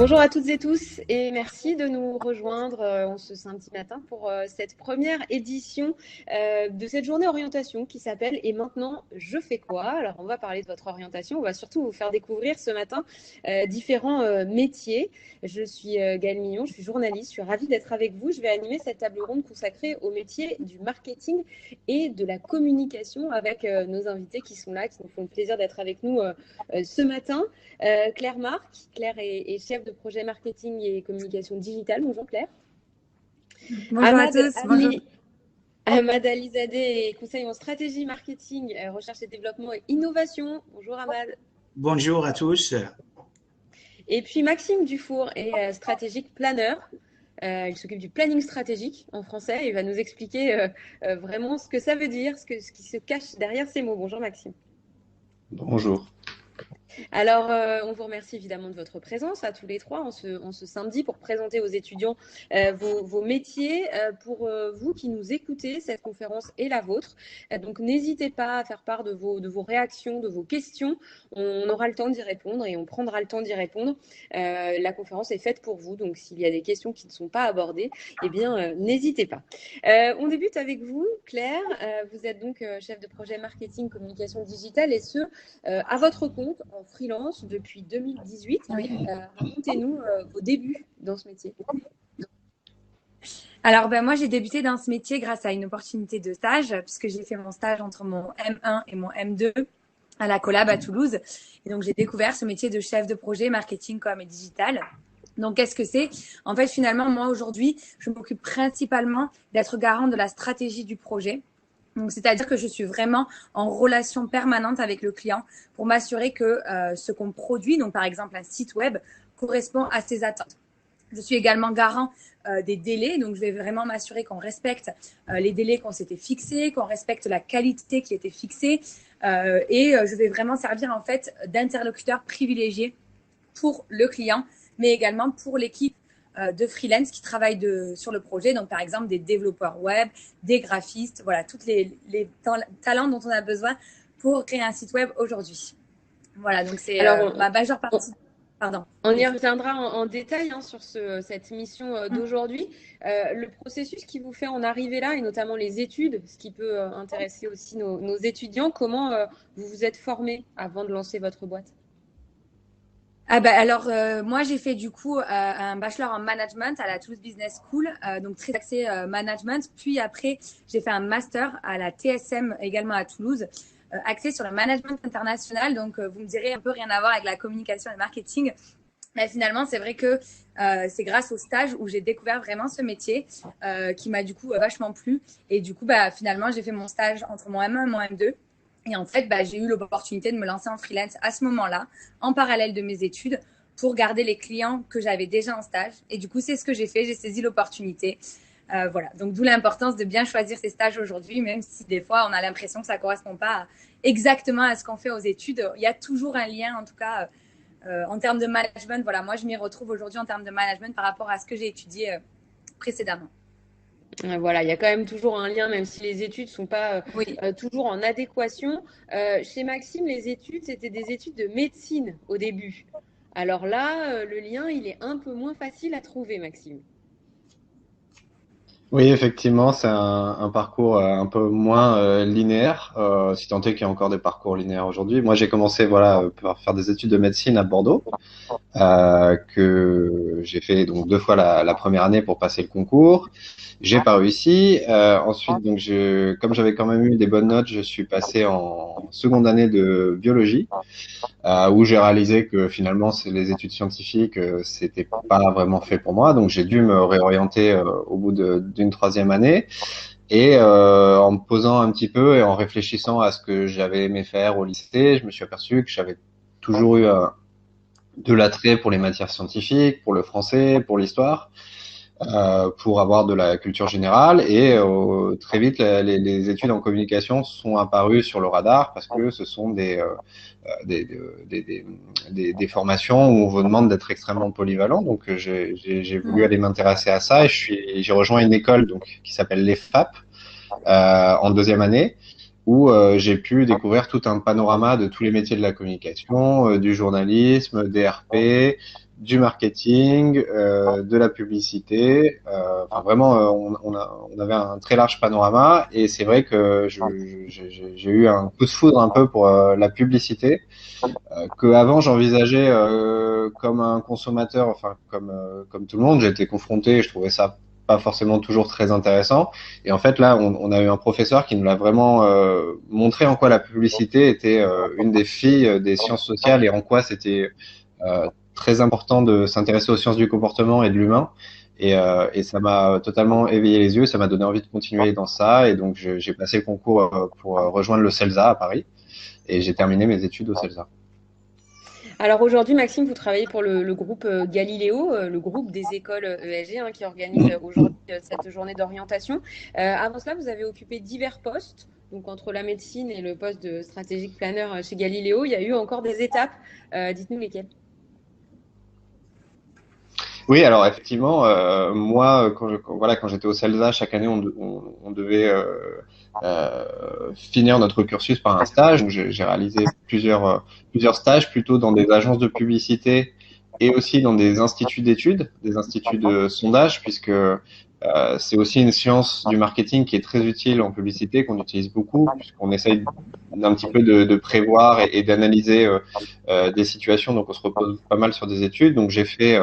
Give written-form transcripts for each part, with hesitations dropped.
Bonjour à toutes et tous et merci de nous rejoindre en ce samedi matin pour cette première édition de cette journée orientation qui s'appelle « Et maintenant, je fais quoi ?» Alors, on va parler de votre orientation. On va surtout vous faire découvrir ce matin différents métiers. Je suis Gaëlle Mignon, je suis journaliste, je suis ravie d'être avec vous. Je vais animer cette table ronde consacrée au métier du marketing et de la communication avec nos invités qui sont là, qui nous font le plaisir d'être avec nous ce matin. Claire Marc. Claire est chef de projet marketing et communication digitale. Bonjour Claire. Bonjour à tous. Bonjour. Ahmad Alizadeh est conseiller en stratégie marketing, recherche et développement et innovation. Bonjour Ahmad. Bonjour à tous. Et puis Maxime Dufour est stratégique planner. Il s'occupe du planning stratégique en français et il va nous expliquer vraiment ce que ça veut dire, ce qui se cache derrière ces mots. Bonjour Maxime. Bonjour. Alors, on vous remercie évidemment de votre présence à tous les trois en ce samedi pour présenter aux étudiants vos métiers. Pour vous qui nous écoutez, cette conférence est la vôtre. Donc, n'hésitez pas à faire part de vos réactions, de vos questions. On aura le temps d'y répondre et on prendra le temps d'y répondre. La conférence est faite pour vous. Donc, s'il y a des questions qui ne sont pas abordées, eh bien, n'hésitez pas. On débute avec vous, Claire. Vous êtes donc chef de projet marketing, communication digitale et ce, à votre compte, en freelance depuis 2018. Oui. Racontez-nous vos débuts dans ce métier. Alors, moi, j'ai débuté dans ce métier grâce à une opportunité de stage, puisque j'ai fait mon stage entre mon M1 et mon M2 à la Collab à Toulouse. Et donc, j'ai découvert ce métier de chef de projet marketing, com et digital. Donc, qu'est-ce que c'est? En fait, finalement, moi, aujourd'hui, je m'occupe principalement d'être garant de la stratégie du projet. Donc, c'est-à-dire que je suis vraiment en relation permanente avec le client pour m'assurer que ce qu'on produit, donc par exemple un site web, correspond à ses attentes. Je suis également garant des délais, donc je vais vraiment m'assurer qu'on respecte les délais qu'on s'était fixés, qu'on respecte la qualité qui était fixée et je vais vraiment servir en fait d'interlocuteur privilégié pour le client, mais également pour l'équipe de freelance qui travaillent sur le projet, donc par exemple des développeurs web, des graphistes, voilà, tous les talents dont on a besoin pour créer un site web aujourd'hui. Voilà, donc c'est ma majeure partie. Pardon. On y reviendra en détail sur cette mission d'aujourd'hui. Le processus qui vous fait en arriver là, et notamment les études, ce qui peut intéresser aussi nos étudiants, comment vous vous êtes formé avant de lancer votre boîte? Alors, moi, j'ai fait du coup un bachelor en management à la Toulouse Business School, donc très axé management. Puis après, j'ai fait un master à la TSM également à Toulouse, axé sur le management international. Donc, vous me direz un peu rien à voir avec la communication et le marketing. Mais finalement, c'est vrai que c'est grâce au stage où j'ai découvert vraiment ce métier qui m'a du coup vachement plu. Et du coup, finalement, j'ai fait mon stage entre mon M1 et mon M2. Et en fait, j'ai eu l'opportunité de me lancer en freelance à ce moment-là, en parallèle de mes études, pour garder les clients que j'avais déjà en stage. Et du coup, c'est ce que j'ai fait. J'ai saisi l'opportunité. Voilà. Donc, d'où l'importance de bien choisir ses stages aujourd'hui, même si des fois, on a l'impression que ça correspond pas exactement à ce qu'on fait aux études. Il y a toujours un lien, en tout cas, en termes de management. Voilà, moi, je m'y retrouve aujourd'hui en termes de management par rapport à ce que j'ai étudié précédemment. Voilà, il y a quand même toujours un lien, même si les études ne sont pas toujours en adéquation. Chez Maxime, les études, c'était des études de médecine au début. Alors là, le lien, il est un peu moins facile à trouver, Maxime. Oui, effectivement, c'est un parcours un peu moins linéaire, si tant est qu'il y a encore des parcours linéaires aujourd'hui. Moi, j'ai commencé par faire des études de médecine à Bordeaux, que j'ai fait donc 2 fois la première année pour passer le concours. J'ai pas réussi. Ensuite, donc comme j'avais quand même eu des bonnes notes, je suis passé en seconde année de biologie, où j'ai réalisé que finalement, les études scientifiques, c'était pas vraiment fait pour moi. Donc, j'ai dû me réorienter au bout d'une 3e année. Et en me posant un petit peu et en réfléchissant à ce que j'avais aimé faire au lycée, je me suis aperçu que j'avais toujours eu de l'attrait pour les matières scientifiques, pour le français, pour l'histoire, pour avoir de la culture générale. Et très vite, les études en communication sont apparues sur le radar parce que ce sont des formations où on vous demande d'être extrêmement polyvalent. Donc, j'ai voulu aller m'intéresser à ça et j'ai rejoint une école qui s'appelle l'EFAP en 2e année, où j'ai pu découvrir tout un panorama de tous les métiers de la communication, du journalisme, des RP, du marketing, de la publicité. Enfin, vraiment, on avait un très large panorama et c'est vrai que j'ai eu un coup de foudre un peu pour la publicité que avant j'envisageais comme un consommateur, enfin comme tout le monde. J'ai été confronté, et je trouvais ça pas forcément toujours très intéressant. Et en fait là, on a eu un professeur qui nous l'a vraiment montré en quoi la publicité était une des filles des sciences sociales et en quoi c'était très important de s'intéresser aux sciences du comportement et de l'humain. Et ça m'a totalement éveillé les yeux, ça m'a donné envie de continuer dans ça. Et donc j'ai passé le concours pour rejoindre le CELSA à Paris et j'ai terminé mes études au CELSA. Alors aujourd'hui, Maxime, vous travaillez pour le groupe Galiléo, le groupe des écoles ESG qui organise aujourd'hui cette journée d'orientation. Avant cela, vous avez occupé divers postes. Donc entre la médecine et le poste de stratégique planeur chez Galiléo, il y a eu encore des étapes. Dites-nous lesquelles. Oui, alors effectivement, moi, quand j'étais au CELSA, chaque année, on devait finir notre cursus par un stage. Donc, j'ai réalisé plusieurs stages, plutôt dans des agences de publicité et aussi dans des instituts d'études, des instituts de sondage, puisque c'est aussi une science du marketing qui est très utile en publicité, qu'on utilise beaucoup, puisqu'on essaye d'un petit peu de prévoir et d'analyser des situations. Donc, on se repose pas mal sur des études. Donc, j'ai fait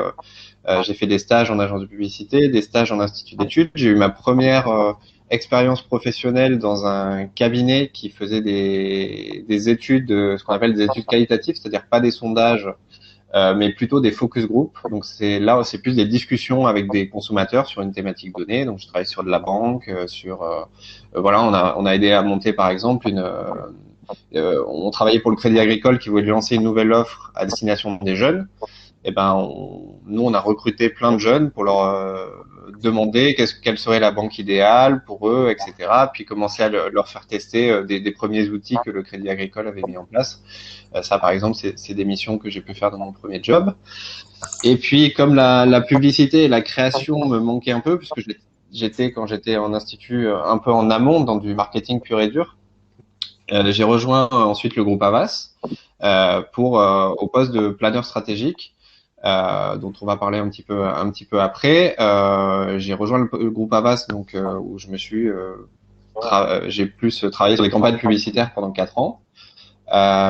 des stages en agence de publicité, des stages en institut d'études. J'ai eu ma première expérience professionnelle dans un cabinet qui faisait des études, ce qu'on appelle des études qualitatives, c'est-à-dire pas des sondages, mais plutôt des focus group. Donc c'est plus des discussions avec des consommateurs sur une thématique donnée. Donc je travaille sur de la banque, voilà, on a aidé à monter par exemple on travaillait pour le Crédit Agricole qui voulait lancer une nouvelle offre à destination des jeunes. Et nous on a recruté plein de jeunes pour leur demander quelle serait la banque idéale pour eux, etc. Puis commencer à leur faire tester des premiers outils que le Crédit Agricole avait mis en place. Ça, par exemple, c'est des missions que j'ai pu faire dans mon premier job. Et puis, comme la publicité et la création me manquaient un peu, puisque quand j'étais en institut, un peu en amont dans du marketing pur et dur, j'ai rejoint ensuite le groupe Havas au poste de planeur stratégique. Dont on va parler un petit peu après. J'ai rejoint le groupe Havas, donc où j'ai plus travaillé sur les campagnes publicitaires pendant 4 ans.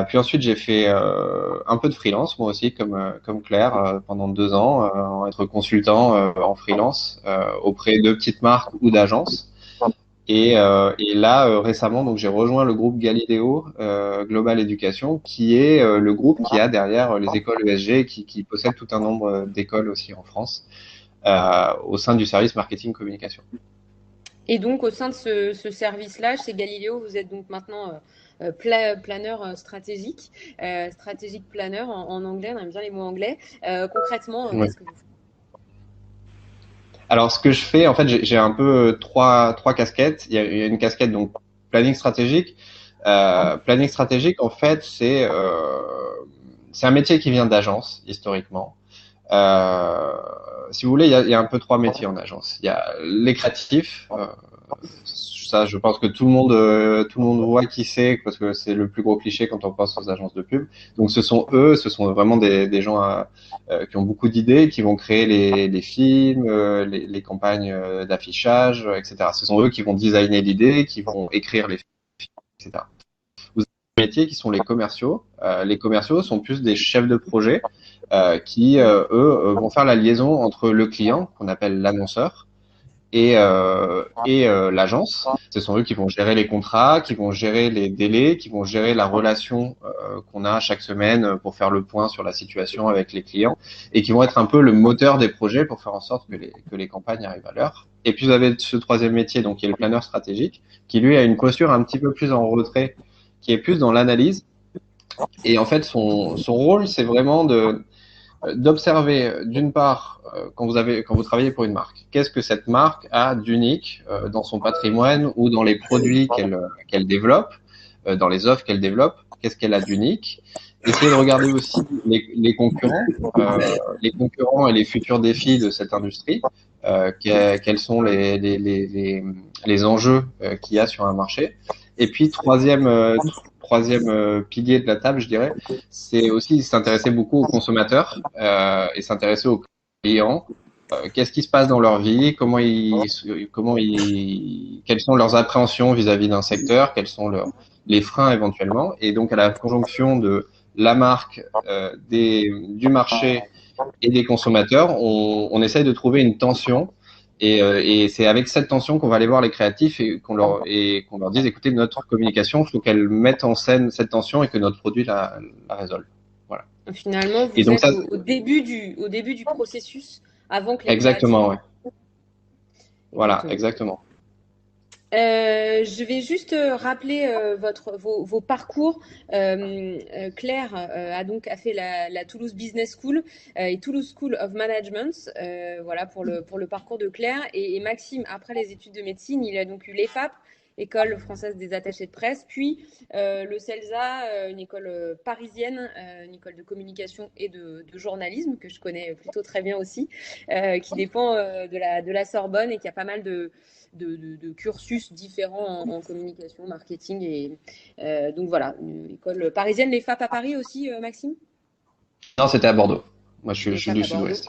Puis ensuite j'ai fait un peu de freelance moi aussi comme Claire pendant 2 ans, être consultant en freelance auprès de petites marques ou d'agences. Et là, récemment, donc j'ai rejoint le groupe Galiléo Global Education, qui est le groupe qui a derrière les écoles ESG, qui possède tout un nombre d'écoles aussi en France, au sein du service marketing communication. Et donc, au sein de ce service-là, chez Galiléo, vous êtes donc maintenant planeur stratégique, stratégique planeur en anglais, on aime bien les mots anglais. Concrètement, qu'est-ce que vous faites ? Alors, ce que je fais, en fait, j'ai un peu trois casquettes. Il y a une casquette donc planning stratégique. Planning stratégique, en fait, c'est un métier qui vient d'agence historiquement. Si vous voulez, il y a un peu 3 métiers en agence. Il y a les créatifs. Ça, je pense que tout le monde voit qui c'est, parce que c'est le plus gros cliché quand on pense aux agences de pub. Donc ce sont vraiment des gens qui ont beaucoup d'idées, qui vont créer les films, les campagnes d'affichage, etc. Ce sont eux qui vont designer l'idée, qui vont écrire les films, etc. Vous avez des métiers qui sont les commerciaux. Les commerciaux sont plus des chefs de projet qui, eux, vont faire la liaison entre le client, qu'on appelle l'annonceur, et l'agence. Ce sont eux qui vont gérer les contrats, qui vont gérer les délais, qui vont gérer la relation qu'on a chaque semaine pour faire le point sur la situation avec les clients, et qui vont être un peu le moteur des projets pour faire en sorte que les campagnes arrivent à l'heure. Et puis vous avez ce troisième métier, donc qui est le planeur stratégique, qui lui a une posture un petit peu plus en retrait, qui est plus dans l'analyse. Et en fait, son rôle, c'est vraiment d'observer, d'une part, quand vous travaillez pour une marque, qu'est-ce que cette marque a d'unique dans son patrimoine ou dans les produits qu'elle développe, dans les offres qu'elle développe, qu'est-ce qu'elle a d'unique. Essayez de regarder aussi les concurrents et les futurs défis de cette industrie, quels sont les enjeux qu'il y a sur un marché. Et puis troisième troisième pilier de la table, je dirais, c'est aussi s'intéresser beaucoup aux consommateurs et s'intéresser aux clients. Qu'est-ce qui se passe dans leur vie, quelles sont leurs appréhensions vis-à-vis d'un secteur, quels sont les freins éventuellement, et donc à la conjonction de la marque, du marché et des consommateurs, on essaye de trouver une tension. Et c'est avec cette tension qu'on va aller voir les créatifs et qu'on leur dise, écoutez, notre communication, il faut qu'elle mette en scène cette tension et que notre produit la résolve. Voilà. Finalement, Et vous donc êtes ça, au début du processus avant que les exactement, créatifs. ouais. Voilà, exactement. Je vais juste rappeler vos parcours. Claire a fait la Toulouse Business School et Toulouse School of Management. Voilà pour le parcours de Claire. Et Maxime, après les études de médecine, il a donc eu l'EFAP, École française des attachés de presse, puis le CELSA, une école parisienne, une école de communication et de journalisme que je connais plutôt très bien aussi, qui dépend de la Sorbonne et qui a pas mal de cursus différents en communication, marketing. Et donc voilà, une école parisienne, les FAP à Paris aussi, Maxime? Non, c'était à Bordeaux. Moi, je Les suis FAP du à Bordeaux. sud-ouest.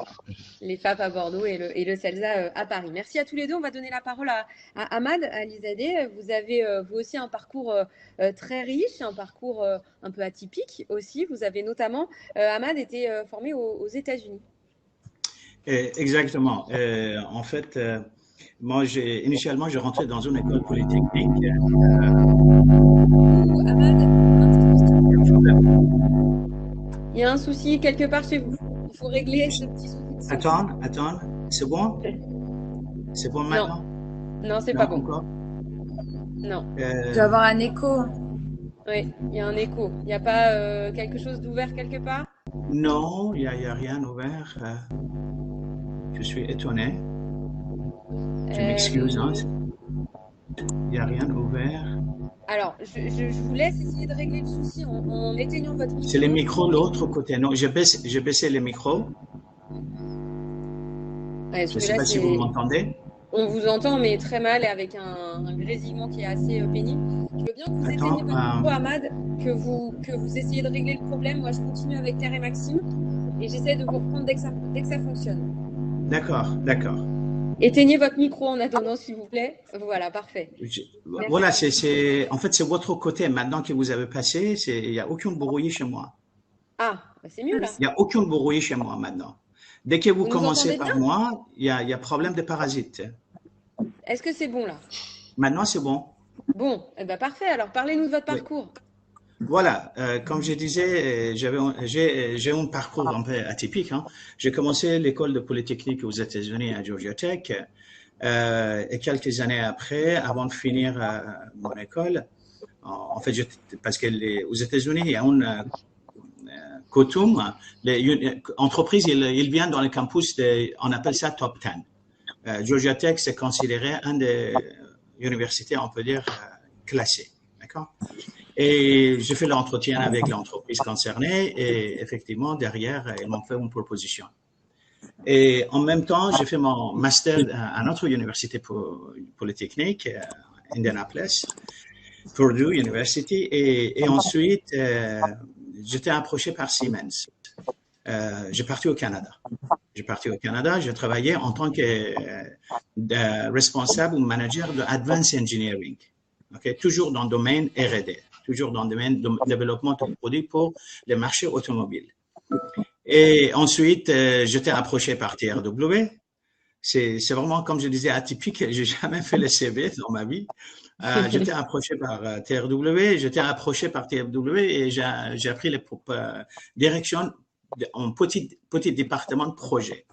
Les FAP à Bordeaux et le CELSA à Paris. Merci à tous les deux. On va donner la parole à Ahmad Alizadeh. Vous avez vous aussi un parcours très riche, un parcours un peu atypique aussi. Vous avez notamment, Ahmad, été formé aux États-Unis. Exactement. En fait, moi, initialement, j'ai rentré dans une école polytechnique. Il y a un souci quelque part chez vous. Il faut régler ce petit souci. Attends, c'est bon? C'est bon maintenant? Non, c'est pas bon. Encore? Non. Tu dois avoir un écho. Oui, il y a un écho. Il n'y a pas quelque chose d'ouvert quelque part? Non, il n'y a rien ouvert. Je suis étonné. Je m'excuse. Hein. Il n'y a rien ouvert. Alors, je vous laisse essayer de régler le souci en éteignant votre micro. C'est le micro de l'autre côté. Non, j'ai baissé le micro. Ouais, je ne sais pas si vous m'entendez. On vous entend, mais très mal et avec un grésillement qui est assez pénible. Je veux bien que vous éteigniez votre micro, Ahmad, que vous essayez de régler le problème. Moi, je continue avec Claire et Maxime et j'essaie de vous reprendre dès que ça fonctionne. D'accord. Éteignez votre micro en attendant, s'il vous plaît. Voilà, parfait. Voilà, en fait, c'est votre côté. Maintenant que vous avez passé, il n'y a aucun bruit chez moi. Ah, bah c'est mieux là. Il n'y a aucun bruit chez moi maintenant. Dès que vous commencez par moi, il y a problème de parasites. Est-ce que c'est bon là? Maintenant, c'est bon. Bon, eh ben parfait. Alors, parlez-nous de votre parcours. Voilà, comme je disais, j'ai un parcours un peu atypique. Hein. J'ai commencé l'école de Polytechnique aux États-Unis à Georgia Tech. Et quelques années après, avant de finir mon école, en fait, parce qu'aux États-Unis, il y a une coutume, les entreprises, ils viennent dans le campus, on appelle ça top 10. Georgia Tech, c'est considéré une des universités, on peut dire, classées. D'accord? Et j'ai fait l'entretien avec l'entreprise concernée et effectivement, derrière, ils m'ont fait une proposition. Et en même temps, j'ai fait mon master à notre université polytechnique, Indianapolis, Purdue University, et ensuite, j'étais approché par Siemens. J'ai parti au Canada. J'ai travaillé en tant que responsable ou manager de Advanced Engineering. Okay? Toujours dans le domaine R&D, toujours dans le domaine de développement de produits pour les marchés automobiles. Et ensuite, j'étais approché par TRW. C'est vraiment, comme je disais, atypique. J'ai jamais fait le CV dans ma vie. J'étais approché par TRW, et j'ai pris les directions en petit département de projet.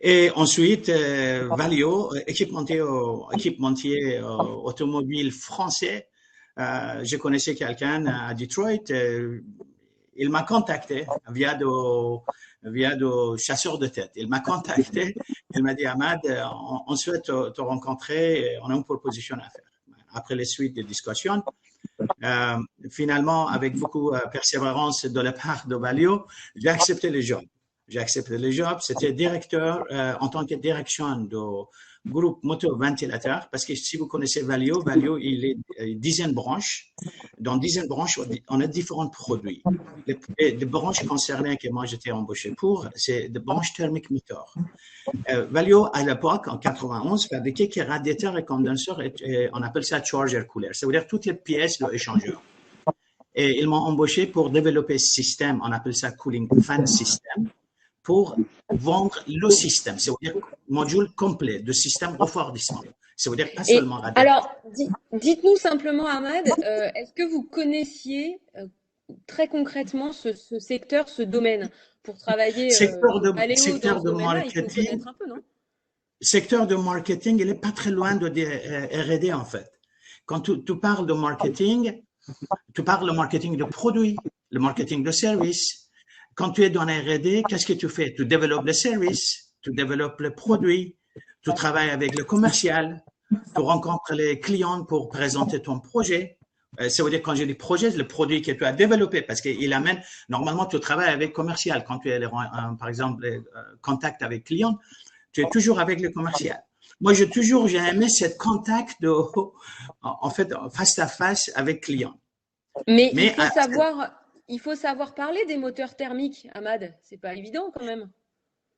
Et ensuite, Valeo, équipementier automobile français. Je connaissais quelqu'un à Detroit. Il m'a contacté via de chasseurs de tête. Il m'a contacté. Il m'a dit, Ahmad, on souhaite te rencontrer. On a une proposition à faire. Après les suites des discussions, finalement, avec beaucoup de persévérance de la part de Valeo, j'ai accepté le job. C'était directeur en tant que direction de groupe moto-ventilateur, parce que si vous connaissez Valeo, il est dizaines de branches. dans une dizaine de branches, on a différents produits. Les branches concernées que moi j'étais embauché pour, c'est des branches thermiques moteurs. Valeo, à l'époque, en 91, fabriquait des radiateurs et condenseurs, et on appelle ça charger cooler. Ça veut dire toutes les pièces de l'échangeur. Et ils m'ont embauché pour développer ce système, on appelle ça cooling fan system, pour vendre le système, c'est-à-dire module complet de système refroidissement. Ça veut dire pas seulement radiateur. Alors, dites-nous simplement, Ahmad, est-ce que vous connaissiez très concrètement ce secteur, ce domaine, pour travailler secteur de marketing, il faut un peu, non? Secteur de marketing, il n'est pas très loin de R&D en fait. Quand tu parles de marketing, tu parles de marketing de produits, le marketing de services. Quand tu es dans R&D, qu'est-ce que tu fais? Tu développes le service, tu développes le produit, tu travailles avec le commercial, tu rencontres les clients pour présenter ton projet. Ça veut dire, quand j'ai des projets, le produit que tu as développé, parce qu'il amène, normalement, tu travailles avec commercial. Quand tu es, par exemple, contact avec client, tu es toujours avec le commercial. Moi, j'ai aimé ce contact en fait, face à face avec client. Mais il faut savoir parler des moteurs thermiques, Ahmad. C'est pas évident quand même.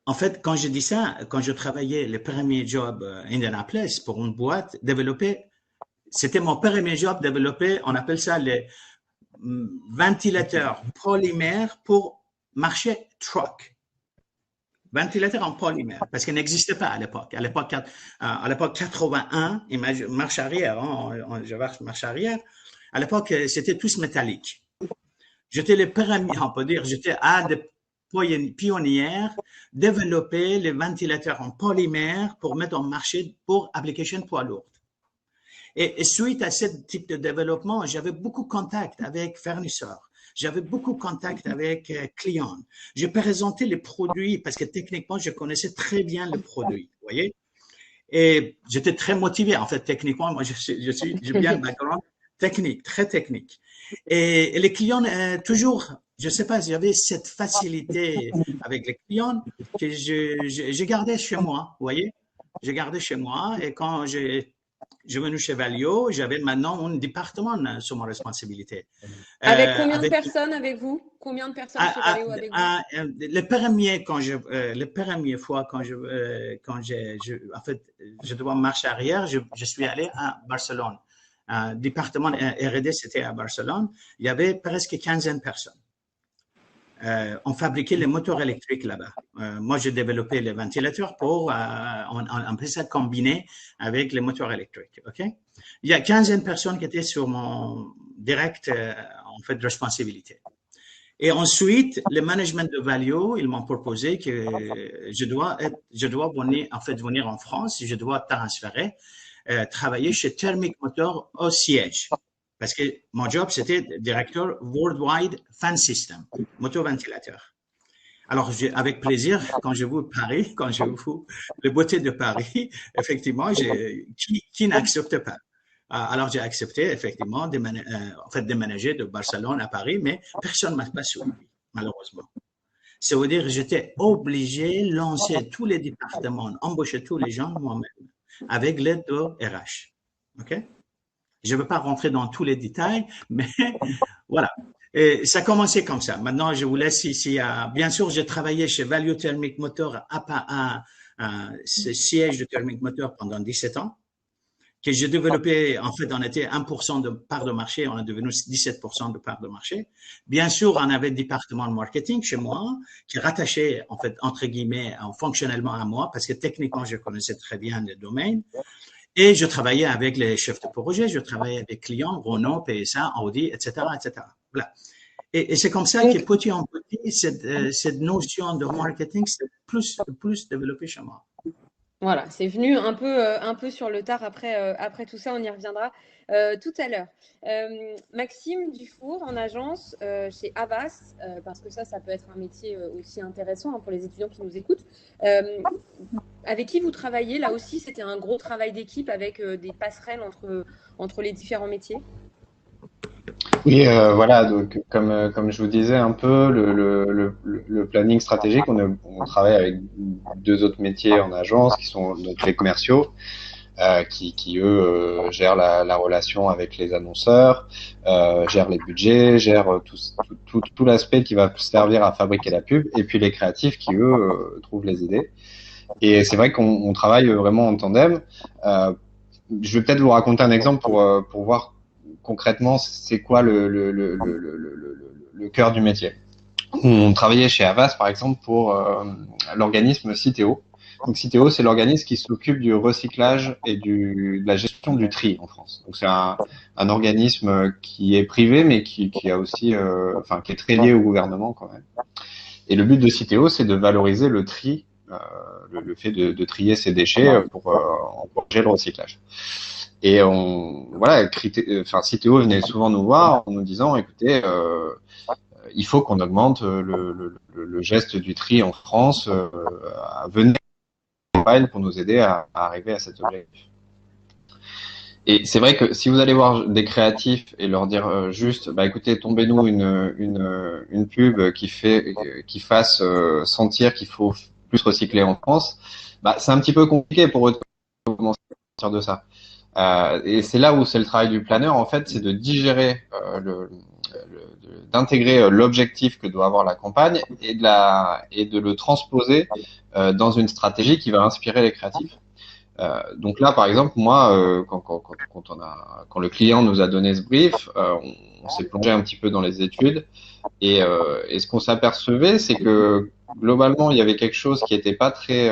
En fait, quand je dis ça, quand je travaillais le premier job à Indianapolis pour une boîte, c'était mon premier job développé, on appelle ça les ventilateurs polymères pour marcher truck. Ventilateur en polymère, parce qu'il n'existait pas à l'époque. À l'époque 81, marche arrière, je marche arrière. À l'époque, c'était tous métalliques. J'étais le premier, on peut dire, j'étais à des pionnières développer les ventilateurs en polymère pour mettre en marché pour application poids lourd. Et suite à ce type de développement, j'avais beaucoup de contacts avec fournisseurs. J'avais beaucoup de contacts avec clients. Je présentais les produits parce que techniquement, je connaissais très bien le produit, vous voyez. Et j'étais très motivé. En fait, techniquement, moi, j'ai bien le background technique, très technique. Et les clients, toujours, je sais pas, j'avais cette facilité avec les clients que j'ai gardé chez moi, vous voyez. J'ai gardé chez moi, et quand je suis venu chez Valeo, j'avais maintenant un département sous ma responsabilité. Avec combien de personnes avec vous? Combien de personnes chez Valeo avec vous? Les premières fois quand en fait, je devais marcher arrière, je suis allé à Barcelone. Département R&D, c'était à Barcelone. Il y avait presque 15 personnes. On fabriquait les moteurs électriques là-bas. Moi, j'ai développé les ventilateurs pour, on peut ça combiner avec les moteurs électriques. Ok. Il y a 15 personnes qui étaient sur mon direct, en fait, responsabilité. Et ensuite, le management de Valeo, ils m'ont proposé que je dois venir en France, je dois transférer, travailler chez Thermic Motor au siège. Parce que mon job, c'était directeur Worldwide Fan System, motoventilateur. Alors, avec plaisir, quand je vous Paris, quand je vous le beauté de Paris, effectivement, qui n'accepte pas. Alors, j'ai accepté, effectivement, déménager de Barcelone à Paris, mais personne ne m'a pas suivi, malheureusement. Ça veut dire que j'étais obligé de lancer tous les départements, embaucher tous les gens moi-même, avec l'aide de RH. OK? Je ne veux pas rentrer dans tous les détails, mais voilà. Et ça a commencé comme ça. Maintenant, je vous laisse ici. Bien sûr, j'ai travaillé chez Valeo Thermic Motor à ce siège de Thermic Motor pendant 17 ans, que j'ai développé. En fait, on était 1% de part de marché, on est devenu 17% de part de marché. Bien sûr, on avait le département de marketing chez moi, qui est rattaché, en fait, entre guillemets, fonctionnellement à moi, parce que techniquement, je connaissais très bien le domaine. Et je travaillais avec les chefs de projet, je travaillais avec les clients, Renault, PSA, Audi, etc., etc. Voilà. Et c'est comme ça que petit en petit, cette notion de marketing, c'est plus développé chez moi. Voilà, c'est venu un peu sur le tard après tout ça, on y reviendra tout à l'heure. Maxime Dufour en agence chez Havas, parce que ça peut être un métier aussi intéressant pour les étudiants qui nous écoutent. Avec qui vous travaillez? Là aussi, c'était un gros travail d'équipe avec des passerelles entre les différents métiers. Oui, voilà, donc comme je vous disais un peu, le planning stratégique, on travaille avec deux autres métiers en agence qui sont donc les commerciaux. qui eux gèrent la relation avec les annonceurs, gèrent les budgets, gèrent tout l'aspect qui va servir à fabriquer la pub, et puis les créatifs qui eux trouvent les idées. Et c'est vrai qu'on travaille vraiment en tandem. Je vais peut-être vous raconter un exemple pour voir concrètement c'est quoi le cœur du métier. On travaillait chez Havas par exemple pour l'organisme Citeo. Donc Citeo, c'est l'organisme qui s'occupe du recyclage et de la gestion du tri en France. Donc c'est un organisme qui est privé mais qui a aussi, qui est très lié au gouvernement quand même. Et le but de Citeo, c'est de valoriser le tri, le fait de trier ses déchets pour encourager le recyclage. Et Citeo venait souvent nous voir en nous disant, écoutez, il faut qu'on augmente le geste du tri en France. Venez pour nous aider à arriver à cet objectif. Et c'est vrai que si vous allez voir des créatifs et leur dire juste, écoutez, tombez-nous une pub qui fasse sentir qu'il faut plus recycler en France, c'est un petit peu compliqué pour eux de commencer à partir de ça. Et c'est là où c'est le travail du planeur, en fait, c'est de digérer, d'intégrer l'objectif que doit avoir la campagne et de le transposer dans une stratégie qui va inspirer les créatifs. Donc là, par exemple, moi, quand le client nous a donné ce brief, on s'est plongé un petit peu dans les études et ce qu'on s'apercevait, c'est que globalement, il y avait quelque chose qui était pas très,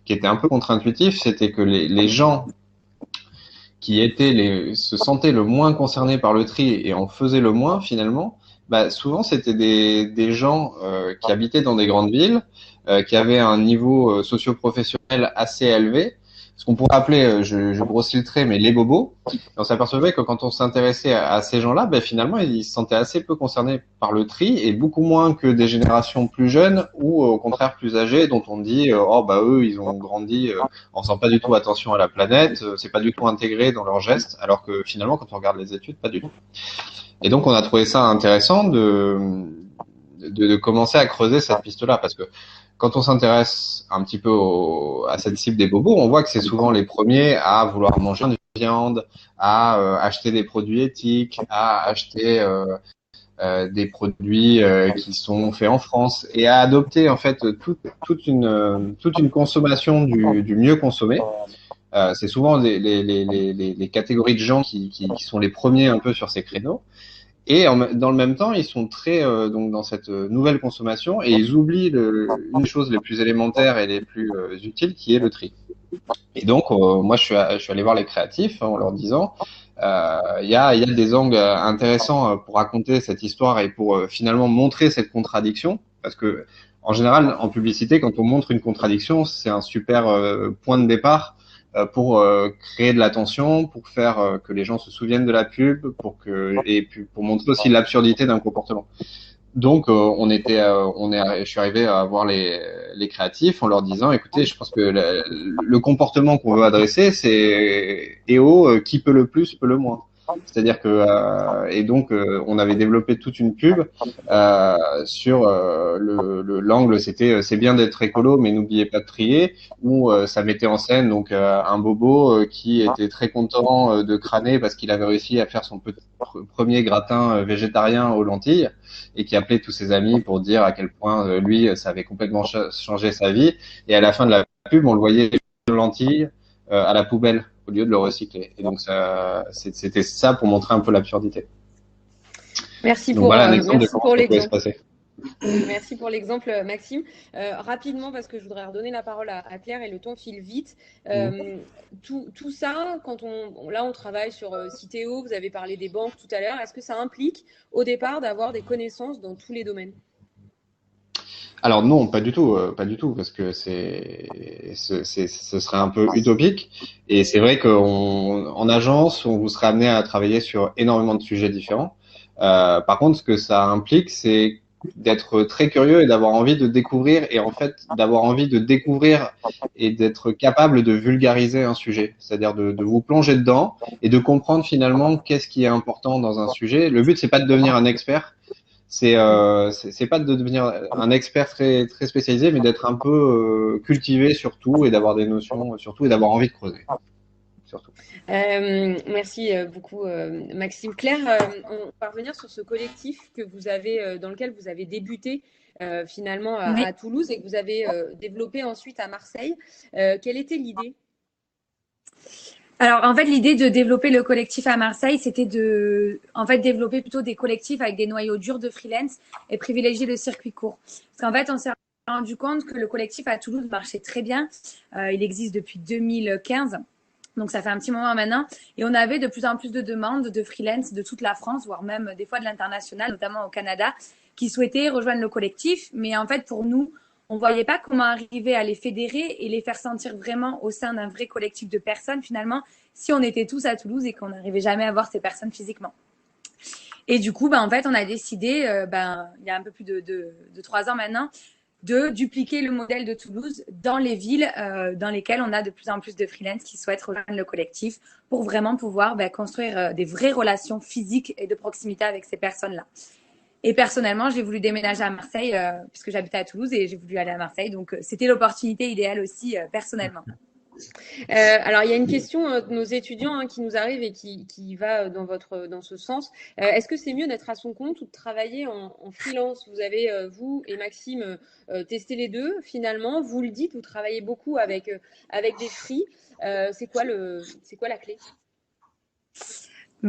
qui était un peu contre-intuitif, c'était que les gens qui se sentaient le moins concernés par le tri et en faisaient le moins finalement, souvent c'était des gens qui habitaient dans des grandes villes, qui avaient un niveau socio-professionnel assez élevé, ce qu'on pourrait appeler, je grossis le trait, mais les bobos. Et on s'apercevait que quand on s'intéressait à ces gens-là, finalement ils se sentaient assez peu concernés par le tri et beaucoup moins que des générations plus jeunes ou au contraire plus âgées dont on dit eux ils ont grandi en faisant pas du tout attention à la planète, c'est pas du tout intégré dans leurs gestes, alors que finalement quand on regarde les études, pas du tout. Et donc on a trouvé ça intéressant de commencer à creuser cette piste-là, parce que quand on s'intéresse un petit peu à cette cible des bobos, on voit que c'est souvent les premiers à vouloir manger de viande, à acheter des produits éthiques, à acheter des produits qui sont faits en France et à adopter en fait toute une consommation du mieux consommé. C'est souvent les catégories de gens qui sont les premiers un peu sur ces créneaux. Et dans le même temps, ils sont très donc dans cette nouvelle consommation et ils oublient une chose les plus élémentaires et les plus utiles, qui est le tri. Et donc, moi, je suis allé voir les créatifs en leur disant, il y a des angles intéressants pour raconter cette histoire et pour finalement montrer cette contradiction, parce que en général, en publicité, quand on montre une contradiction, c'est un super point de départ pour créer de l'attention, pour faire que les gens se souviennent de la pub, et puis pour montrer aussi l'absurdité d'un comportement. Donc je suis arrivé à voir les créatifs en leur disant, écoutez, je pense que le comportement qu'on veut adresser, c'est qui peut le plus peut le moins. C'est-à-dire que et donc on avait développé toute une pub sur l'angle, c'était c'est bien d'être écolo mais n'oubliez pas de trier, où ça mettait en scène donc un bobo qui était très content de crâner parce qu'il avait réussi à faire son premier gratin végétarien aux lentilles et qui appelait tous ses amis pour dire à quel point lui ça avait complètement changé sa vie, et à la fin de la pub on le voyait les lentilles à la poubelle au lieu de le recycler. Et donc c'était ça pour montrer un peu l'absurdité. Merci donc, pour, voilà un exemple merci de pour l'exemple. Merci pour l'exemple, Maxime. Rapidement, parce que je voudrais redonner la parole à Claire et le temps file vite. Tout ça, quand on travaille sur Citeo, vous avez parlé des banques tout à l'heure, est-ce que ça implique au départ d'avoir des connaissances dans tous les domaines ? Alors non, pas du tout, parce que ce serait un peu utopique. Et c'est vrai qu'en agence, on vous serait amené à travailler sur énormément de sujets différents. Par contre, ce que ça implique, c'est d'être très curieux et d'avoir envie de découvrir, et en fait d'avoir envie de découvrir et d'être capable de vulgariser un sujet, c'est-à-dire de vous plonger dedans et de comprendre finalement qu'est-ce qui est important dans un sujet. Le but, c'est pas de devenir un expert. C'est pas de devenir un expert très très spécialisé, mais d'être un peu cultivé surtout, et d'avoir des notions surtout, et d'avoir envie de creuser. surtout. Merci beaucoup, Maxime. Claire, on va revenir sur ce collectif que vous avez, dans lequel vous avez débuté finalement à Toulouse et que vous avez développé ensuite à Marseille. Quelle était l'idée? Alors, en fait, l'idée de développer le collectif à Marseille, c'était développer plutôt des collectifs avec des noyaux durs de freelance et privilégier le circuit court. Parce qu'en fait, on s'est rendu compte que le collectif à Toulouse marchait très bien. Il existe depuis 2015. Donc, ça fait un petit moment maintenant. Et on avait de plus en plus de demandes de freelance de toute la France, voire même des fois de l'international, notamment au Canada, qui souhaitaient rejoindre le collectif. Mais en fait, pour nous, on voyait pas comment arriver à les fédérer et les faire sentir vraiment au sein d'un vrai collectif de personnes, finalement, si on était tous à Toulouse et qu'on n'arrivait jamais à voir ces personnes physiquement. Et du coup, en fait, on a décidé, il y a un peu plus de 3 ans maintenant, de dupliquer le modèle de Toulouse dans les villes dans lesquelles on a de plus en plus de freelance qui souhaitent rejoindre le collectif pour vraiment pouvoir construire des vraies relations physiques et de proximité avec ces personnes-là. Et personnellement, j'ai voulu déménager à Marseille puisque j'habitais à Toulouse et j'ai voulu aller à Marseille. Donc, c'était l'opportunité idéale aussi personnellement. Alors, il y a une question de nos étudiants qui nous arrive et qui va dans ce sens. Est-ce que c'est mieux d'être à son compte ou de travailler en freelance? Vous avez, vous et Maxime, testé les deux finalement. Vous le dites, vous travaillez beaucoup avec des free. C'est quoi la clé?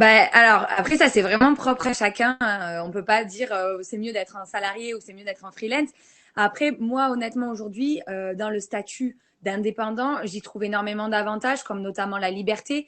Alors après ça c'est vraiment propre à chacun. On peut pas dire c'est mieux d'être un salarié ou c'est mieux d'être un freelance. Après moi honnêtement aujourd'hui dans le statut d'indépendant, j'y trouve énormément d'avantages comme notamment la liberté.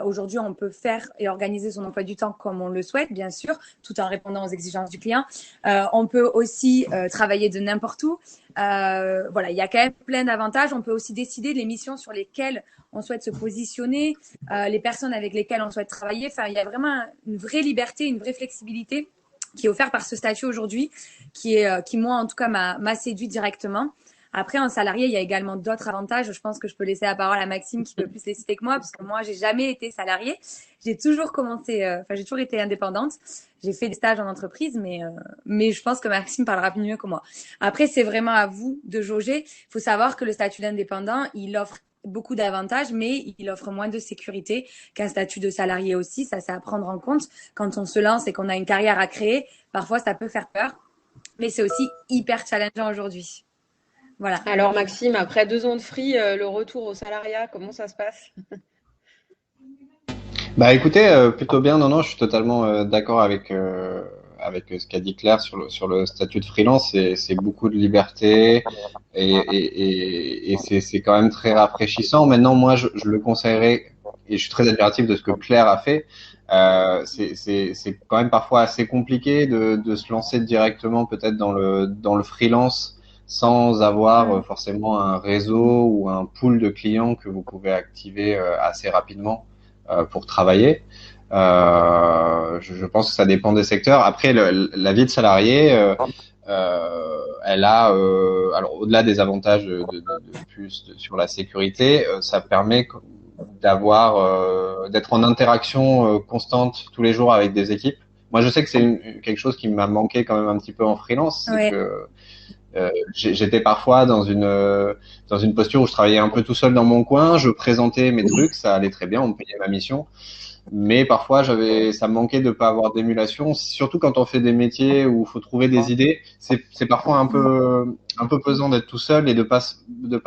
Aujourd'hui on peut faire et organiser son emploi du temps comme on le souhaite bien sûr, tout en répondant aux exigences du client. On peut aussi travailler de n'importe où. Voilà, il y a quand même plein d'avantages. On peut aussi décider les missions sur lesquelles on souhaite se positionner, les personnes avec lesquelles on souhaite travailler. Enfin, il y a vraiment une vraie liberté, une vraie flexibilité qui est offerte par ce statut aujourd'hui, qui moi en tout cas m'a séduit directement. Après, en salarié, il y a également d'autres avantages. Je pense que je peux laisser la parole à Maxime qui peut plus les citer que moi, parce que moi, j'ai jamais été salariée. J'ai toujours été indépendante. J'ai fait des stages en entreprise, mais je pense que Maxime parlera mieux que moi. Après, c'est vraiment à vous de jauger. Il faut savoir que le statut d'indépendant, il offre beaucoup d'avantages, mais il offre moins de sécurité qu'un statut de salarié aussi. Ça, c'est à prendre en compte. Quand on se lance et qu'on a une carrière à créer, parfois, ça peut faire peur, mais c'est aussi hyper challengeant aujourd'hui. Voilà. Alors Maxime, après 2 ans de free, le retour au salariat, comment ça se passe? Écoutez, plutôt bien. Non, je suis totalement d'accord avec ce qu'a dit Claire sur le statut de freelance. C'est beaucoup de liberté et c'est quand même très rafraîchissant. Maintenant, moi, je le conseillerais et je suis très admiratif de ce que Claire a fait. C'est quand même parfois assez compliqué de se lancer directement peut-être dans le freelance sans avoir forcément un réseau ou un pool de clients que vous pouvez activer assez rapidement pour travailler. Je pense que ça dépend des secteurs. Après, la vie de salarié, elle a, alors au-delà des avantages de plus sur la sécurité, ça permet d'être en interaction constante tous les jours avec des équipes. Moi, je sais que c'est quelque chose qui m'a manqué quand même un petit peu en freelance, c'est que j'étais parfois dans une posture où je travaillais un peu tout seul dans mon coin, je présentais mes trucs, ça allait très bien, on me payait ma mission, mais parfois ça me manquait de pas avoir d'émulation, surtout quand on fait des métiers où il faut trouver des idées, c'est parfois un peu pesant d'être tout seul et de pas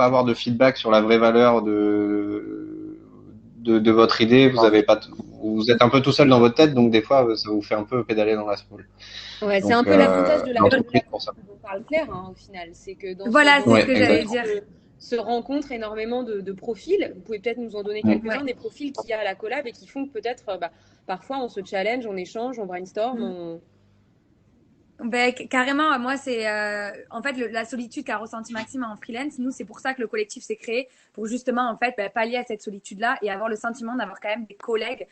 avoir de feedback sur la vraie valeur de votre idée. Vous êtes un peu tout seul dans votre tête, donc des fois ça vous fait un peu pédaler dans la semoule. Ouais, c'est un peu l'avantage de la entreprise dont parle Claire, au final. C'est que dans ce que j'allais dire. Se rencontrent énormément de profils. Vous pouvez peut-être nous en donner quelques-uns, des profils qu'il y a à la collab et qui font que peut-être parfois on se challenge, on échange, on brainstorm. Carrément, moi c'est en fait la solitude qu'a ressenti Maxime en freelance. Nous, c'est pour ça que le collectif s'est créé, pour justement en fait pallier à cette solitude-là et avoir le sentiment d'avoir quand même des collègues.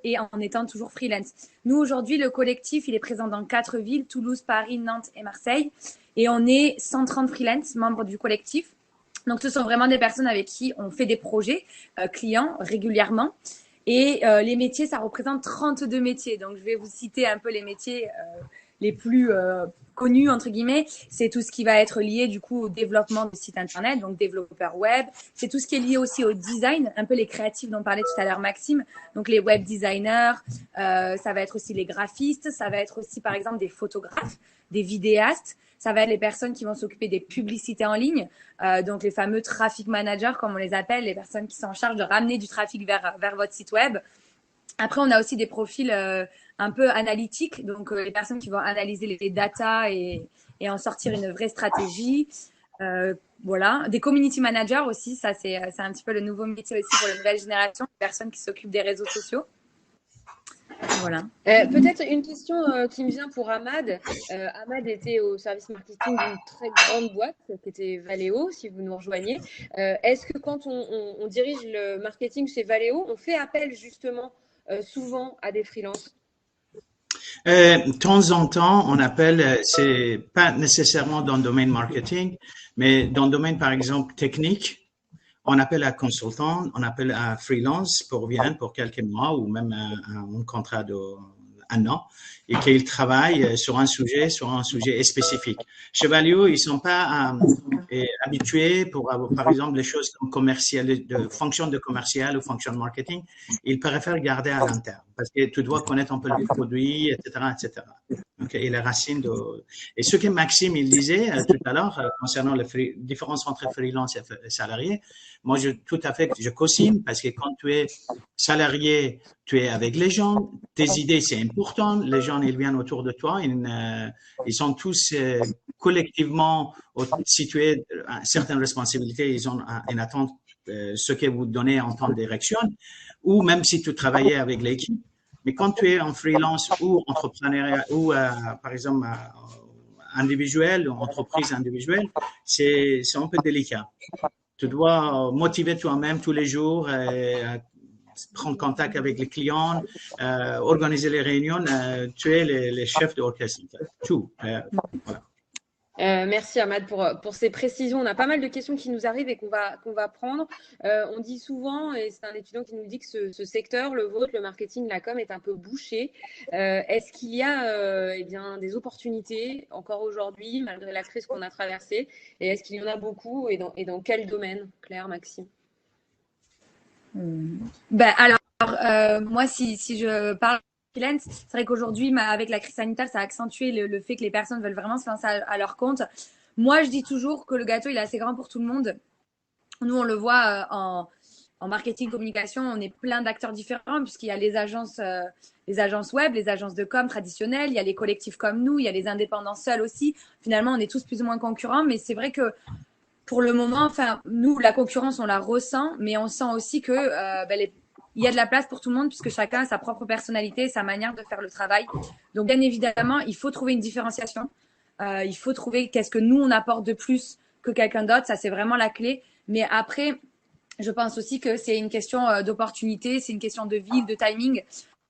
Et en étant toujours freelance. Nous, aujourd'hui, le collectif, il est présent dans 4 villes, Toulouse, Paris, Nantes et Marseille. Et on est 130 freelance, membres du collectif. Donc, ce sont vraiment des personnes avec qui on fait des projets clients régulièrement. Et les métiers, ça représente 32 métiers. Donc, je vais vous citer un peu les métiers les plus connus, entre guillemets, c'est tout ce qui va être lié du coup au développement de sites internet, donc développeur web. C'est tout ce qui est lié aussi au design, un peu les créatifs dont parlait tout à l'heure Maxime, donc les web designers, ça va être aussi les graphistes, ça va être aussi par exemple des photographes, des vidéastes, ça va être les personnes qui vont s'occuper des publicités en ligne, donc les fameux traffic managers comme on les appelle, les personnes qui sont en charge de ramener du trafic vers votre site web. Après, on a aussi des profils un peu analytiques, donc les personnes qui vont analyser les datas et en sortir une vraie stratégie. Voilà, des community managers aussi, ça c'est un petit peu le nouveau métier aussi pour la nouvelle génération, les personnes qui s'occupent des réseaux sociaux. Voilà. Peut-être une question qui me vient pour Ahmad. Ahmad était au service marketing d'une très grande boîte qui était Valeo, si vous nous rejoignez. Est-ce que quand on dirige le marketing chez Valeo, on fait appel justement souvent à des freelances? De temps en temps, on appelle, c'est pas nécessairement dans le domaine marketing, mais dans le domaine, par exemple, technique, on appelle un consultant, on appelle un freelance pour quelques mois ou même un contrat d'un an et qu'il travaille sur un sujet spécifique. Chez Valeo, ils sont pas habitués pour avoir, par exemple, les choses comme fonction de commercial ou fonction de marketing. Ils préfèrent garder à l'interne parce que tu dois connaître un peu le produit, etc., etc. Okay, et les racines et ce que Maxime il disait tout à l'heure concernant la différence entre freelance et salarié, moi tout à fait je co-signe parce que quand tu es salarié, tu es avec les gens, tes idées c'est important, les gens ils viennent autour de toi, ils sont tous collectivement situés à certaines responsabilités, ils ont une attente ce que vous donnez en temps de direction, ou même si tu travaillais avec l'équipe. Mais quand tu es en freelance ou entrepreneuriat ou par exemple individuel ou entreprise individuelle, c'est un peu délicat. Tu dois motiver toi-même tous les jours, prendre contact avec les clients, organiser les réunions, tu es les chefs d'orchestre, tout. Voilà. Merci Ahmad pour ces précisions. On a pas mal de questions qui nous arrivent et qu'on va prendre. On dit souvent, et c'est un étudiant qui nous dit que ce secteur, le vôtre, le marketing, la com, est un peu bouché. Est-ce qu'il y a des opportunités encore aujourd'hui, malgré la crise qu'on a traversée? Et est-ce qu'il y en a beaucoup et dans quel domaine, Claire, Maxime? Alors, moi, si je parle freelance, c'est vrai qu'aujourd'hui, avec la crise sanitaire, ça a accentué le fait que les personnes veulent vraiment se lancer à leur compte. Moi, je dis toujours que le gâteau, il est assez grand pour tout le monde. Nous, on le voit en marketing, communication, on est plein d'acteurs différents puisqu'il y a les agences web, les agences de com traditionnelles, il y a les collectifs comme nous, il y a les indépendants seuls aussi. Finalement, on est tous plus ou moins concurrents, mais c'est vrai que pour le moment, enfin, nous, la concurrence, on la ressent, mais on sent aussi que il y a de la place pour tout le monde puisque chacun a sa propre personnalité et sa manière de faire le travail. Donc, bien évidemment, il faut trouver une différenciation. Il faut trouver qu'est-ce que nous, on apporte de plus que quelqu'un d'autre. Ça, c'est vraiment la clé. Mais après, je pense aussi que c'est une question d'opportunité, c'est une question de vie, de timing.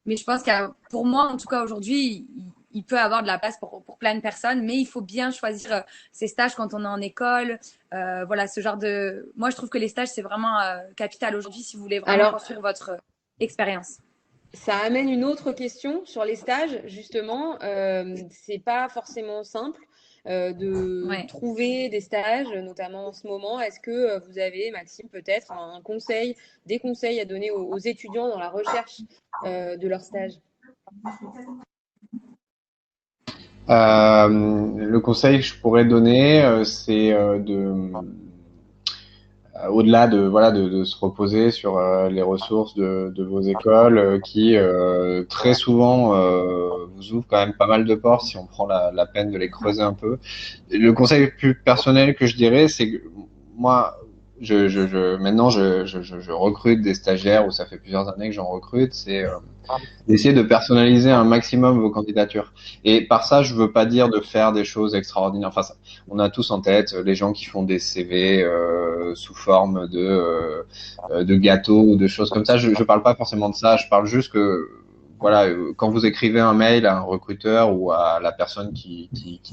Mais je pense que pour moi, en tout cas aujourd'hui, il peut avoir de la place pour plein de personnes, mais il faut bien choisir ses stages quand on est en école. Voilà, ce genre de... Moi, je trouve que les stages, c'est vraiment capital aujourd'hui si vous voulez vraiment construire votre expérience. Ça amène une autre question sur les stages, justement. C'est pas forcément simple de trouver des stages, notamment en ce moment. Est-ce que vous avez, Maxime, peut-être des conseils à donner aux étudiants dans la recherche de leur stage? Le conseil que je pourrais donner, c'est au-delà de se reposer sur les ressources de vos écoles qui très souvent vous ouvrent quand même pas mal de portes si on prend la peine de les creuser un peu. Le conseil le plus personnel que je dirais, c'est que moi maintenant je recrute des stagiaires, ou ça fait plusieurs années que j'en recrute, c'est d'essayer de personnaliser un maximum vos candidatures. Et par ça, je veux pas dire de faire des choses extraordinaires. Enfin, on a tous en tête les gens qui font des CV sous forme de gâteaux ou de choses comme ça. Je parle pas forcément de ça. Je parle juste que voilà, quand vous écrivez un mail à un recruteur ou à la personne qui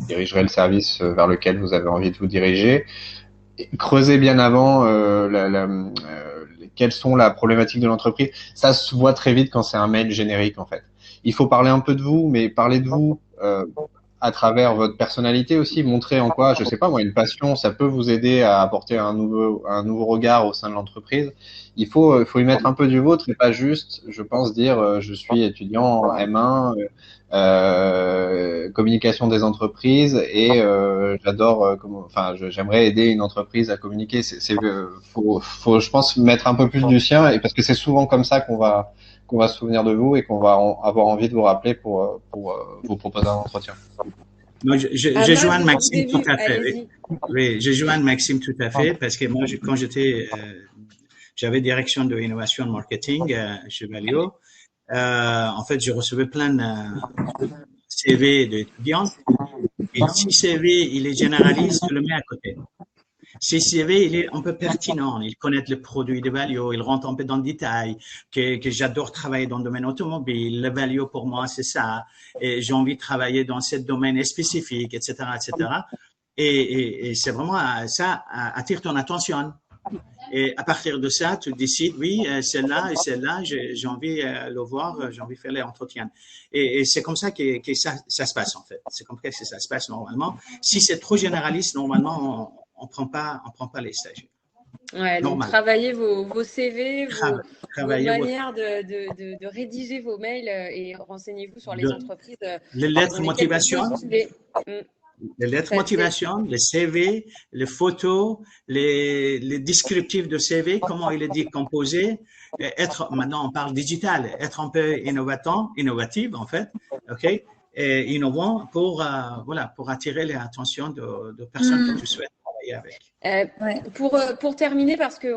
dirigerait le service vers lequel vous avez envie de vous diriger, creusez bien avant quelles sont la problématique de l'entreprise. Ça se voit très vite quand c'est un mail générique en fait. Il faut parler un peu de vous, mais parler de vous à travers votre personnalité aussi, montrer en quoi, je sais pas moi, une passion, ça peut vous aider à apporter un nouveau regard au sein de l'entreprise. Il faut y mettre un peu du vôtre et pas juste, je pense, dire je suis étudiant en M1, communication des entreprises et j'adore, j'aimerais aider une entreprise à communiquer. Faut, je pense, mettre un peu plus du sien et parce que c'est souvent comme ça qu'on va se souvenir de vous et qu'on va avoir envie de vous rappeler pour vous proposer un entretien. Moi, je joins Maxime tout à fait. Oui, je joins Maxime tout à fait parce que moi, quand j'avais direction de innovation de marketing chez Valio, en fait, je recevais plein de CV d'étudiants. Et si CV, il est généraliste, je le mets à côté. Si CV, il est un peu pertinent, il connaît le produit de Valio, il rentre un peu dans le détail, que j'adore travailler dans le domaine automobile, le Valio pour moi c'est ça, et j'ai envie de travailler dans ce domaine spécifique, etc., etc. Et c'est vraiment ça attire ton attention. Et à partir de ça, tu décides, oui, celle-là et celle-là, j'ai envie de le voir, j'ai envie de faire les entretiens. Et c'est comme ça que ça se passe en fait. C'est comme ça que ça se passe normalement. Si c'est trop généraliste, normalement, on prend pas les stagiaires. Ouais, donc travaillez vos CV, vos manières de rédiger vos mails et renseignez-vous sur les entreprises. Les lettres motivation. Les lettres motivation, les CV, les photos, les descriptifs de CV, comment il est décomposé, maintenant on parle digital, être un peu innovatif en fait, ok, et innovant pour attirer l'attention de personnes que tu souhaites travailler avec. Pour terminer, parce que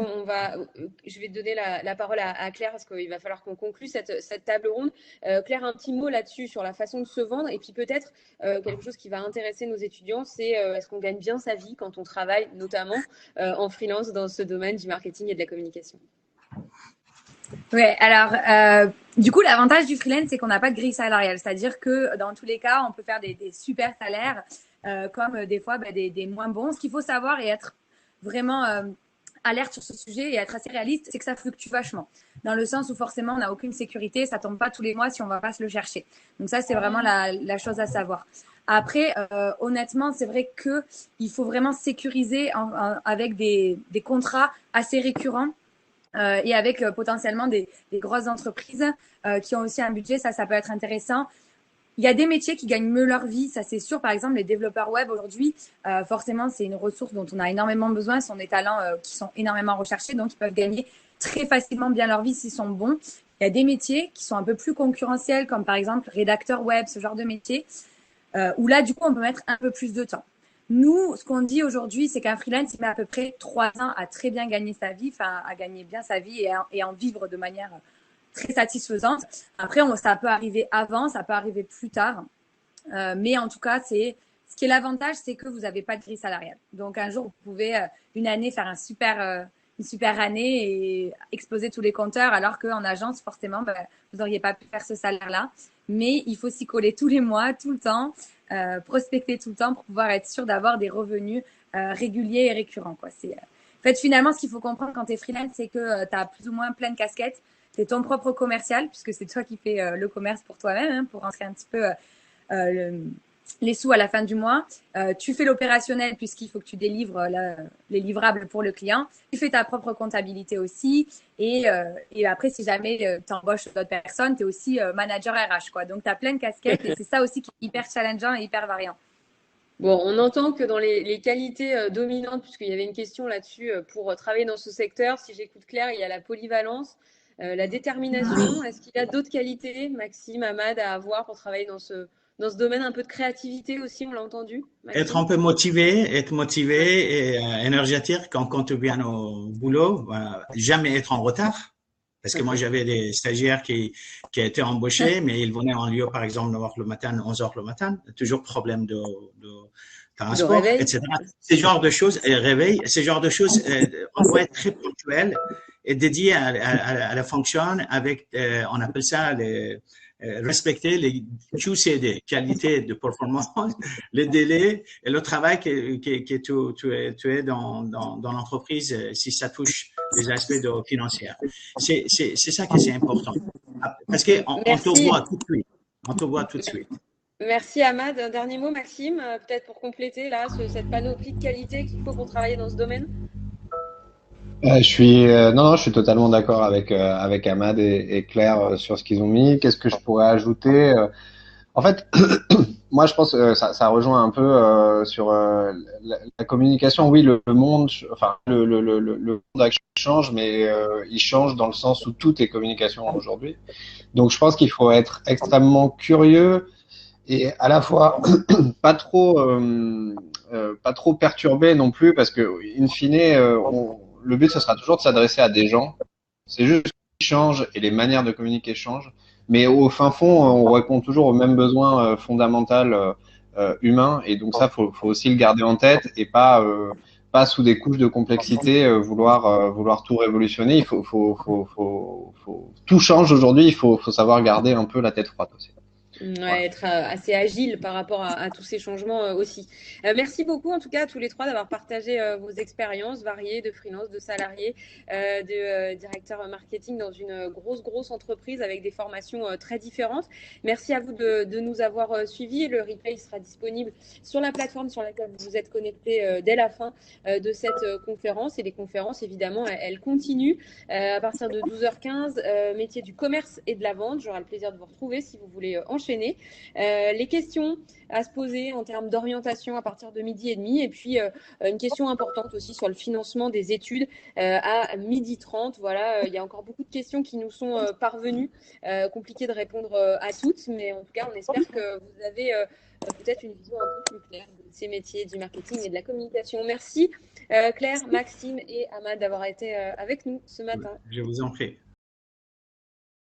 je vais donner la parole à Claire parce qu'il va falloir qu'on conclue cette table ronde. Claire, un petit mot là-dessus sur la façon de se vendre et puis peut-être quelque chose qui va intéresser nos étudiants, c'est est-ce qu'on gagne bien sa vie quand on travaille notamment en freelance dans ce domaine du marketing et de la communication? Ouais, alors du coup l'avantage du freelance c'est qu'on n'a pas de grille salariale, c'est-à-dire que dans tous les cas on peut faire des super salaires comme des fois des moins bons. Ce qu'il faut savoir et être vraiment alerte sur ce sujet et être assez réaliste, c'est que ça fluctue vachement. Dans le sens où forcément on n'a aucune sécurité, ça tombe pas tous les mois si on va pas se le chercher. Donc ça c'est vraiment la chose à savoir. Après, honnêtement, c'est vrai que il faut vraiment sécuriser avec des contrats assez récurrents. Et avec potentiellement des grosses entreprises qui ont aussi un budget, ça peut être intéressant. Il y a des métiers qui gagnent mieux leur vie, ça c'est sûr. Par exemple, les développeurs web aujourd'hui, forcément, c'est une ressource dont on a énormément besoin. Ce sont des talents qui sont énormément recherchés, donc ils peuvent gagner très facilement bien leur vie s'ils sont bons. Il y a des métiers qui sont un peu plus concurrentiels, comme par exemple rédacteur web, ce genre de métier, où là, du coup, on peut mettre un peu plus de temps. Nous, ce qu'on dit aujourd'hui, c'est qu'un freelance, il met à peu près 3 ans à très bien gagner sa vie, enfin, à gagner bien sa vie et en vivre de manière très satisfaisante. Après, ça peut arriver avant, ça peut arriver plus tard. Mais en tout cas, ce qui est l'avantage, c'est que vous n'avez pas de grille salariale. Donc, un jour, vous pouvez, une année, faire une super année et exploser tous les compteurs, alors qu'en agence, forcément, vous n'auriez pas pu faire ce salaire-là. Mais il faut s'y coller tous les mois, tout le temps, prospecter tout le temps pour pouvoir être sûr d'avoir des revenus réguliers et récurrents, quoi. En fait, finalement, ce qu'il faut comprendre quand tu es freelance, c'est que tu as plus ou moins plein de casquettes. Tu es ton propre commercial, puisque c'est toi qui fais le commerce pour toi-même, hein, pour rentrer un petit peu les sous à la fin du mois. Tu fais l'opérationnel, puisqu'il faut que tu délivres les livrables pour le client. Tu fais ta propre comptabilité aussi. Et après, si jamais tu embauches d'autres personnes, tu es aussi manager RH, quoi. Donc, tu as plein de casquettes et c'est ça aussi qui est hyper challengeant et hyper variant. Bon, on entend que dans les qualités dominantes, puisqu'il y avait une question là-dessus, pour travailler dans ce secteur, si j'écoute Claire, il y a la polyvalence, la détermination. Est-ce qu'il y a d'autres qualités, Maxime, Ahmad, à avoir pour travailler dans ce domaine? Un peu de créativité aussi, on l'a entendu, Maxime? Être un peu être motivé et énergétique quand tu viens au boulot, jamais être en retard. Parce que moi, j'avais des stagiaires qui étaient embauchés, mais ils venaient en lieu, par exemple, 9h le matin, 11h le matin. Toujours problème de transport, etc. Ces genres de choses, réveil, ces genres de choses, on doit être très ponctuel et dédié à la fonction avec, on appelle ça respecter les QCD, qualité de performance, les délais et le travail que tu es dans l'entreprise si ça touche les aspects financiers. C'est ça que c'est important. Parce qu'on te voit tout de suite. On te voit tout de suite. Merci Ahmad. Un dernier mot, Maxime, peut-être pour compléter là, cette panoplie de qualités qu'il faut pour travailler dans ce domaine. Non, je suis totalement d'accord avec Ahmad et Claire sur ce qu'ils ont mis. Qu'est-ce que je pourrais ajouter? En fait, moi, je pense ça rejoint un peu sur la communication. Oui, le monde, enfin, le monde change, mais il change dans le sens où tout est communication aujourd'hui. Donc, je pense qu'il faut être extrêmement curieux et à la fois pas trop perturbé non plus, parce que, in fine, le but, ce sera toujours de s'adresser à des gens. C'est juste qu'ils changent et les manières de communiquer changent. Mais au fin fond, on répond toujours aux mêmes besoins fondamentaux humains. Et donc ça, faut aussi le garder en tête et pas sous des couches de complexité vouloir tout révolutionner. Tout change aujourd'hui. Faut savoir garder un peu la tête froide aussi. Voilà. Ouais, être assez agile par rapport à tous ces changements aussi. Merci beaucoup en tout cas à tous les trois d'avoir partagé vos expériences variées de freelance, de salariés, de directeur marketing dans une grosse entreprise avec des formations très différentes. Merci à vous de nous avoir suivis. Le replay sera disponible sur la plateforme sur laquelle vous vous êtes connectés dès la fin de cette conférence. Et les conférences, évidemment, elles continuent à partir de 12h15, métier du commerce et de la vente. J'aurai le plaisir de vous retrouver si vous voulez enchaîner. Les questions à se poser en termes d'orientation à partir de 12h30 et puis une question importante aussi sur le financement des études à 12h30. Voilà, il y a encore beaucoup de questions qui nous sont parvenues. Compliqué de répondre à toutes, mais en tout cas, on espère que vous avez peut-être une vision un peu plus claire de ces métiers du marketing et de la communication. Merci Claire, Maxime et Ahmad d'avoir été avec nous ce matin. Je vous en prie.